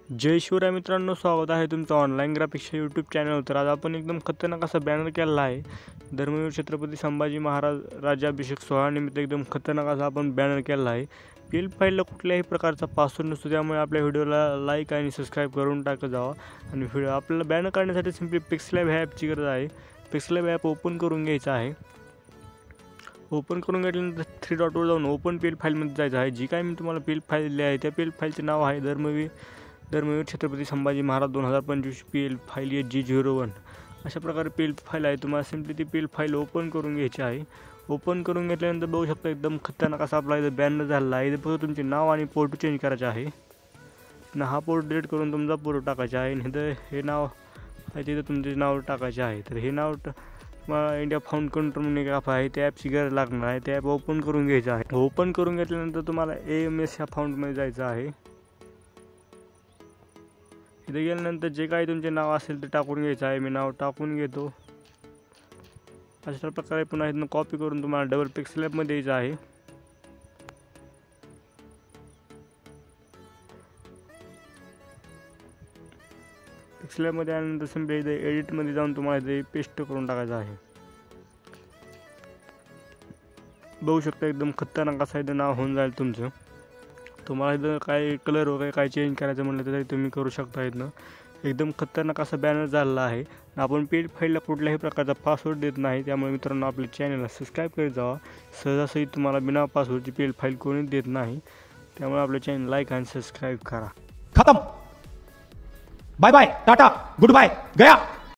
जय शिवराय मित्रांनो, स्वागत आहे तुमचं ऑनलाईन ग्राफिक्सच्या यूट्यूब चॅनल। तर आज आपण एकदम खतरनाक असा बॅनर केला आहे। धर्मवीर छत्रपती संभाजी महाराज राज्याभिषेक सोहळ्यानिमित्त एकदम खतरनाक असा आपण बॅनर केला आहे। पीएल फाईलला कुठल्याही प्रकारचा पासवर्ड नसतो, त्यामुळे आपल्या व्हिडिओला लाईक आणि सबस्क्राईब करून टाकत जावा। आणि व्हिडिओ आपल्याला बॅनर काढण्यासाठी सिंपली पिक्सलॅब ह्या ॲपची गरज आहे। पिक्सलॅब ॲप ओपन करून घ्यायचं आहे। ओपन करून घेतल्यानंतर 3 डॉटवर जाऊन ओपन पीएल फाईलमध्ये जायचं आहे। जी काय मी तुम्हाला पीएल फाईल दिली आहे त्या पीएल फाईलचे नाव आहे Dharmaveer Chhatrapati Sambhaji Maharaj 2025 PL file HG01। अशा प्रकारे पीएल फाईल आहे। तुम्हाला सिंपली ती पीएल फाईल ओपन करून घ्यायची आहे। ओपन करून घेतल्यानंतर बघू शकता एकदम खतरनाक असा आपला इथं बॅनर झालेला आहे। इथे फक्त तुमचे नाव आणि फोटो चेंज करायचे आहे ना, हा फोटो डिलीट करून तुमचा फोटो टाकायचा आहे। आणि इथं हे नाव आहे, तिथं तुमचे नाव टाकायचे आहे। तर हे नाव इंडिया फाउंड कंट्रोल म्हणून एक ॲप आहे, त्या ॲपची गरज लागणार आहे। त्या ॲप ओपन करून घ्यायचं आहे। ओपन करून घेतल्यानंतर तुम्हाला AMS ह्या फाउंडमध्ये जायचं आहे। इथे गेल्यानंतर जे काही तुमचे नाव असेल ते टाकून घ्यायचं आहे। मी नाव टाकून घेतो। अशा प्रकारे पुन्हा इथून कॉपी करून तुम्हाला डबल पिक्सलॅबमध्ये यायचं आहे। पिक्सलॅबमध्ये आल्यानंतर सिंपली इथे एडिटमध्ये जाऊन तुम्हाला इथे पेस्ट करून टाकायचं आहे। बघू शकता एकदम खतरनाक असं इथं नाव होऊन जाईल तुमचं। तुम्हाला इथं काय कलर वगैरे काय चेंज करायचं म्हटलं तर तुम्ही करू शकता। इथनं एकदम खतरनाक असा बॅनर झालेला आहे। आपण पीएल फाईलला कुठल्याही प्रकारचा पासवर्ड देत नाही, त्यामुळे मित्रांनो आपल्या चॅनलला सबस्क्राईब करत जावा। सहजासहजी तुम्हाला बिना पासवर्डची पीएल फाईल कोणी देत नाही, त्यामुळे आपल्या चॅनल लाईक आणि सबस्क्राईब करा। खत्म, bye bye, ta-ta, goodbye, गया।